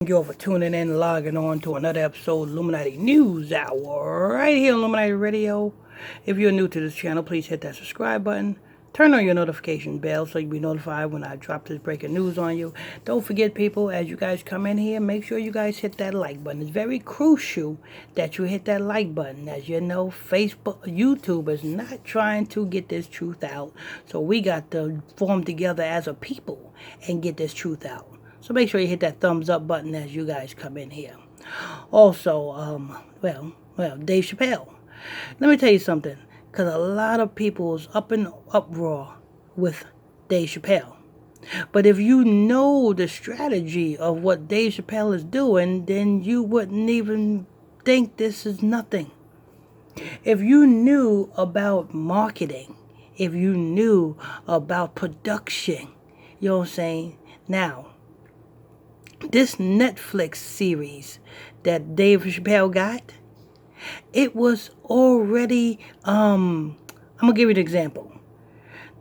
Thank you all for tuning in and logging on to another episode of Illuminati News Hour right here on Illuminati Radio. If you're new to this channel, please hit that subscribe button. Turn on your notification bell so you'll be notified when I drop this breaking news on you. Don't forget, people, as you guys come in here, make sure you guys hit that like button. It's very crucial that you hit that like button. As you know, YouTube is not trying to get this truth out. So we got to form together as a people and get this truth out. So make sure you hit that thumbs up button as you guys come in here. Also, Dave Chappelle. Let me tell you something, because a lot of people is up in uproar with Dave Chappelle. But if you know the strategy of what Dave Chappelle is doing, then you wouldn't even think this is nothing. If you knew about marketing, if you knew about production, you know what I'm saying? Now, this Netflix series that Dave Chappelle got, it was already, I'm going to give you an example.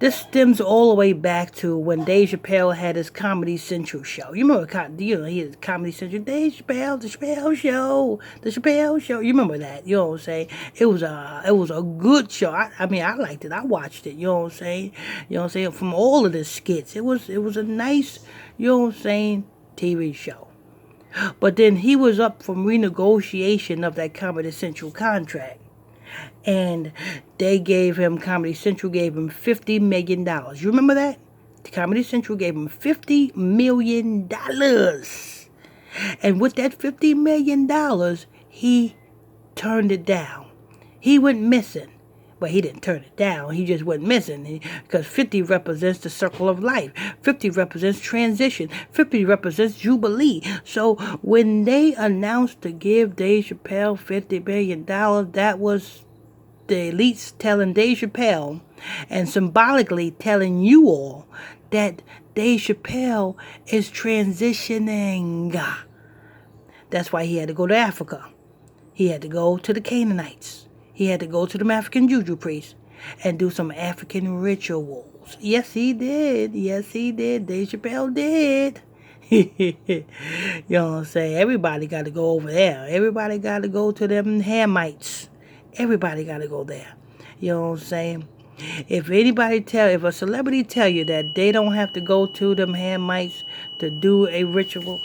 This stems all the way back to when Dave Chappelle had his Comedy Central show. You remember, he had Comedy Central, Dave Chappelle, the Chappelle Show, the Chappelle Show. You remember that? You know what I'm saying? It was a good show. I mean, I liked it. I watched it. You know what I'm saying? You know what I'm saying? From all of the skits, it was a nice, you know what I'm saying, TV show. But then he was up for renegotiation of that Comedy Central contract. And Comedy Central gave him $50 million. You remember that? Comedy Central gave him $50 million. And with that $50 million, he turned it down. He went missing. But he didn't turn it down. He just went missing. Because 50 represents the circle of life. 50 represents transition. 50 represents jubilee. So when they announced to give Dave Chappelle $50 million, that was the elites telling Dave Chappelle and symbolically telling you all that Dave Chappelle is transitioning. That's why he had to go to Africa. He had to go to the Canaanites. He had to go to the African juju priests and do some African rituals. Yes, he did. Yes, he did. Dave Chappelle did. You know what I'm saying? Everybody got to go over there. Everybody got to go to them Hamites. Everybody got to go there. You know what I'm saying? If a celebrity tell you that they don't have to go to them Hamites to do a ritual,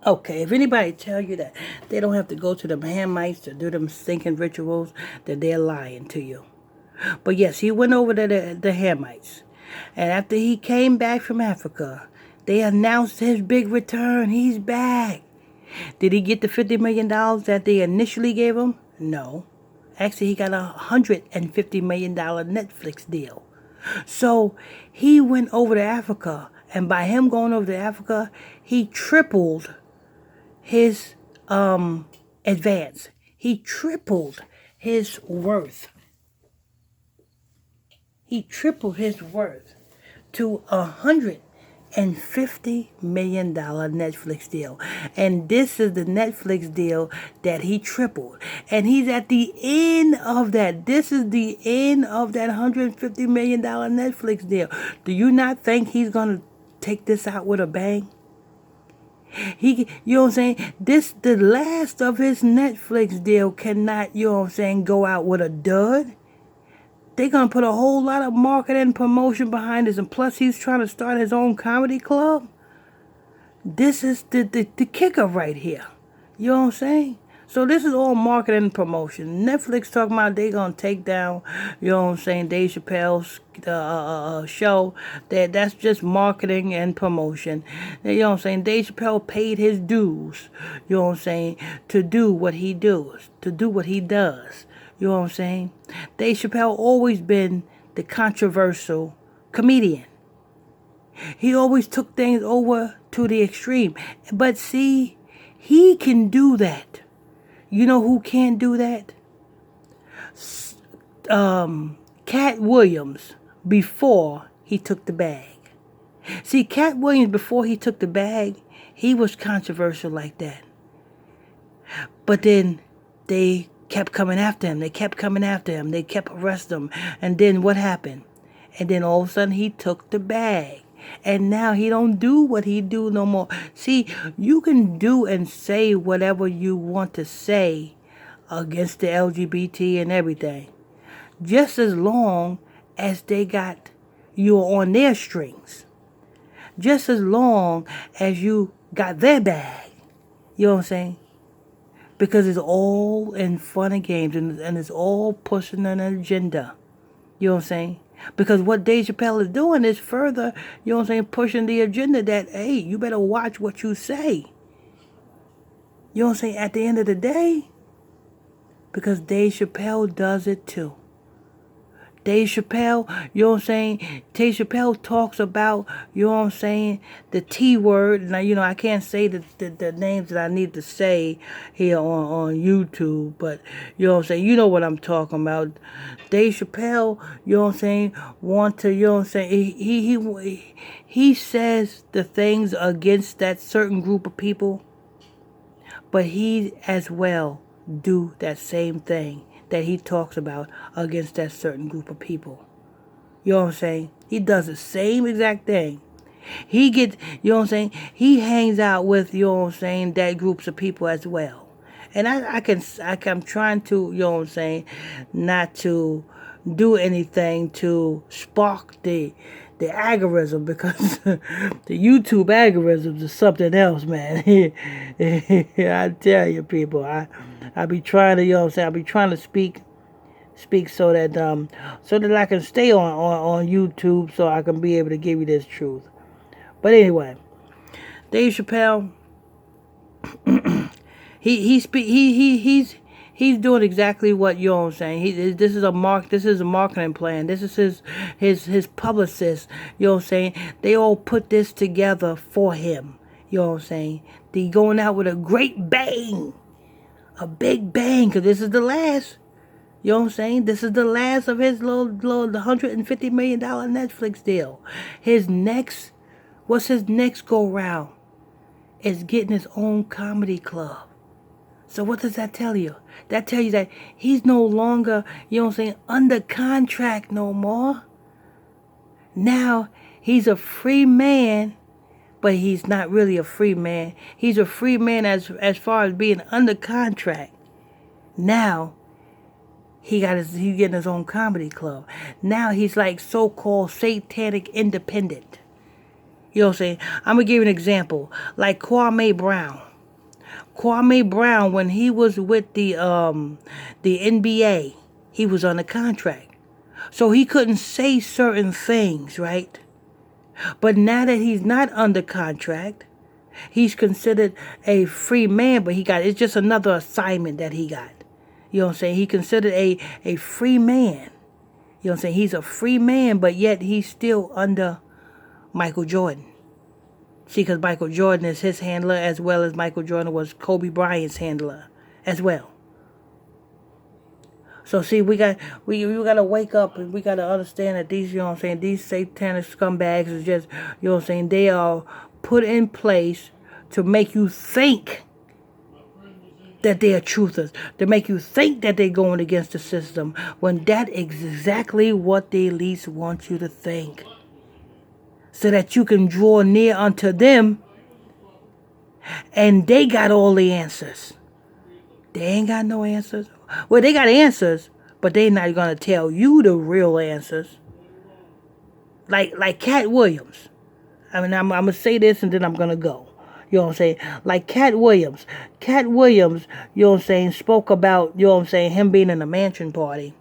okay, if anybody tell you that they don't have to go to the Hamites to do them stinking rituals, then they're lying to you. But yes, he went over to the Hamites. And after he came back from Africa, they announced his big return. He's back. Did he get the $50 million that they initially gave him? No. Actually, he got a $150 million Netflix deal. So he went over to Africa. And by him going over to Africa, he tripled his advance. He tripled his worth. He tripled his worth to $150 million Netflix deal. And this is the Netflix deal that he tripled. And he's at the end of that. This is the end of that $150 million Netflix deal. Do you not think he's going to take this out with a bang? You know what I'm saying? The last of his Netflix deal cannot, you know what I'm saying, go out with a dud. They're going to put a whole lot of marketing and promotion behind this. And plus, he's trying to start his own comedy club. This is the kicker right here. You know what I'm saying? So this is all marketing and promotion. Netflix talking about they going to take down, you know what I'm saying, Dave Chappelle's show. That's just marketing and promotion. You know what I'm saying? Dave Chappelle paid his dues, you know what I'm saying, to do what he does, to do what he does. You know what I'm saying? Dave Chappelle always been the controversial comedian. He always took things over to the extreme. But see, he can do that. You know who can't do that? Cat Williams before he took the bag. See, Cat Williams before he took the bag, he was controversial like that. But then they kept coming after him. They kept coming after him. They kept arresting him. And then what happened? And then all of a sudden he took the bag. and now he don't do what he do no more. See, you can do and say whatever you want to say against the LGBT and everything, just as long as they got you on their strings, just as long as you got their bag. You know what I'm saying? Because it's all in fun and games, and it's all pushing an agenda. You know what I'm saying? Because what Dave Chappelle is doing is further, you know what I'm saying, pushing the agenda that, hey, you better watch what you say. You know what I'm saying? At the end of the day, because Dave Chappelle does it too. Dave Chappelle, you know what I'm saying? Dave Chappelle talks about, you know what I'm saying, the T word. Now, you know, I can't say the names that I need to say here on YouTube, but, you know what I'm saying, you know what I'm talking about. Dave Chappelle, you know what I'm saying, want to, you know what I'm saying, he says the things against that certain group of people, but he as well do that same thing that he talks about against that certain group of people. You know what I'm saying? He does the same exact thing. He gets, you know what I'm saying? He hangs out with, you know what I'm saying, that groups of people as well. And I'm trying to, you know what I'm saying, not to do anything to spark the algorithm, because the YouTube algorithms is something else, man. I tell you, people, I be trying to, you know what I'm saying, I be trying to speak so that I can stay on YouTube, so I can be able to give you this truth. But anyway, Dave Chappelle, he's doing exactly what, you know what I'm saying. This is a marketing plan. This is his publicist. You know what I'm saying. They all put this together for him. You know what I'm saying. They going out with a great bang, a big bang, because this is the last. You know what I'm saying. This is the last of his little $150 million Netflix deal. What's his next go round? Is getting his own comedy club. So what does that tell you? That tells you that he's no longer, you know what I'm saying, under contract no more. Now he's a free man, but he's not really a free man. He's a free man as far as being under contract. Now he's getting his own comedy club. Now he's like so-called satanic independent. You know what I'm saying? I'm going to give you an example. Like Kwame Brown. Kwame Brown, when he was with the NBA, he was on a contract. So he couldn't say certain things, right? But now that he's not under contract, he's considered a free man, but it's just another assignment that he got. You know what I'm saying? He considered a free man. You know what I'm saying? He's a free man, but yet he's still under Michael Jordan. See, because Michael Jordan is his handler, as well as Michael Jordan was Kobe Bryant's handler as well. So see, we got to wake up, and we got to understand that these, you know what I'm saying, these satanic scumbags is just, you know what I'm saying, they are put in place to make you think that they are truthers, to make you think that they're going against the system, when that is exactly what they least want you to think. So that you can draw near unto them, and they got all the answers. They ain't got no answers. Well, they got answers, but they not going to tell you the real answers. Like Cat Williams. I mean, I'm going to say this and then I'm going to go. You know what I'm saying? Like Cat Williams. Cat Williams, you know what I'm saying, spoke about, you know what I'm saying, him being in a mansion party.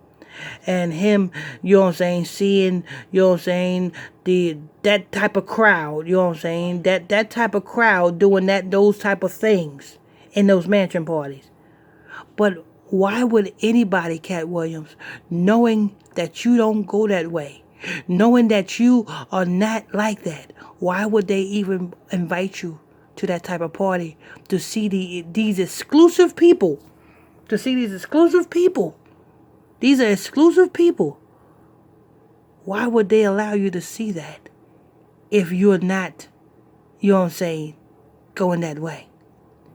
And him, you know what I'm saying, seeing, you know what I'm saying, that type of crowd, you know what I'm saying, that type of crowd doing those type of things in those mansion parties. But why would anybody, Cat Williams, knowing that you don't go that way, knowing that you are not like that, why would they even invite you to that type of party to see these exclusive people, These are exclusive people. Why would they allow you to see that if you're not, you know what I'm saying, going that way?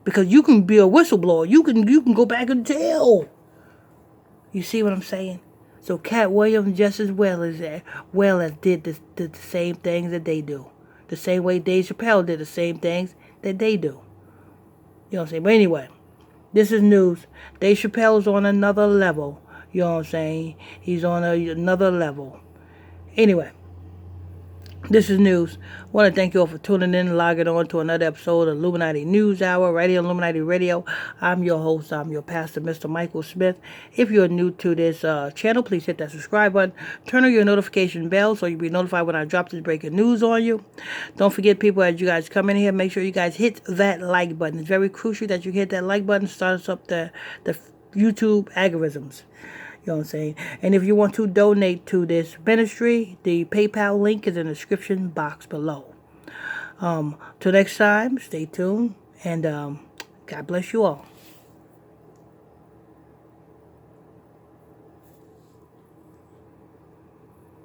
Because you can be a whistleblower. You can go back and tell. You see what I'm saying? So Cat Williams just as well as did the same things that they do. the same way Dave Chappelle did the same things that they do. You know what I'm saying? But anyway, this is news. Dave Chappelle's on another level. You know what I'm saying? He's on another level. Anyway, this is news. I want to thank you all for tuning in and logging on to another episode of Illuminati News Hour right here on Illuminati Radio. I'm your host. I'm your pastor, Mr. Michael Smith. If you're new to this channel, please hit that subscribe button. Turn on your notification bell so you'll be notified when I drop this breaking news on you. Don't forget, people, as you guys come in here, make sure you guys hit that like button. It's very crucial that you hit that like button. Start us up the YouTube algorithms. You know what I'm saying? And if you want to donate to this ministry, the PayPal link is in the description box below. Till next time, stay tuned, and God bless you all.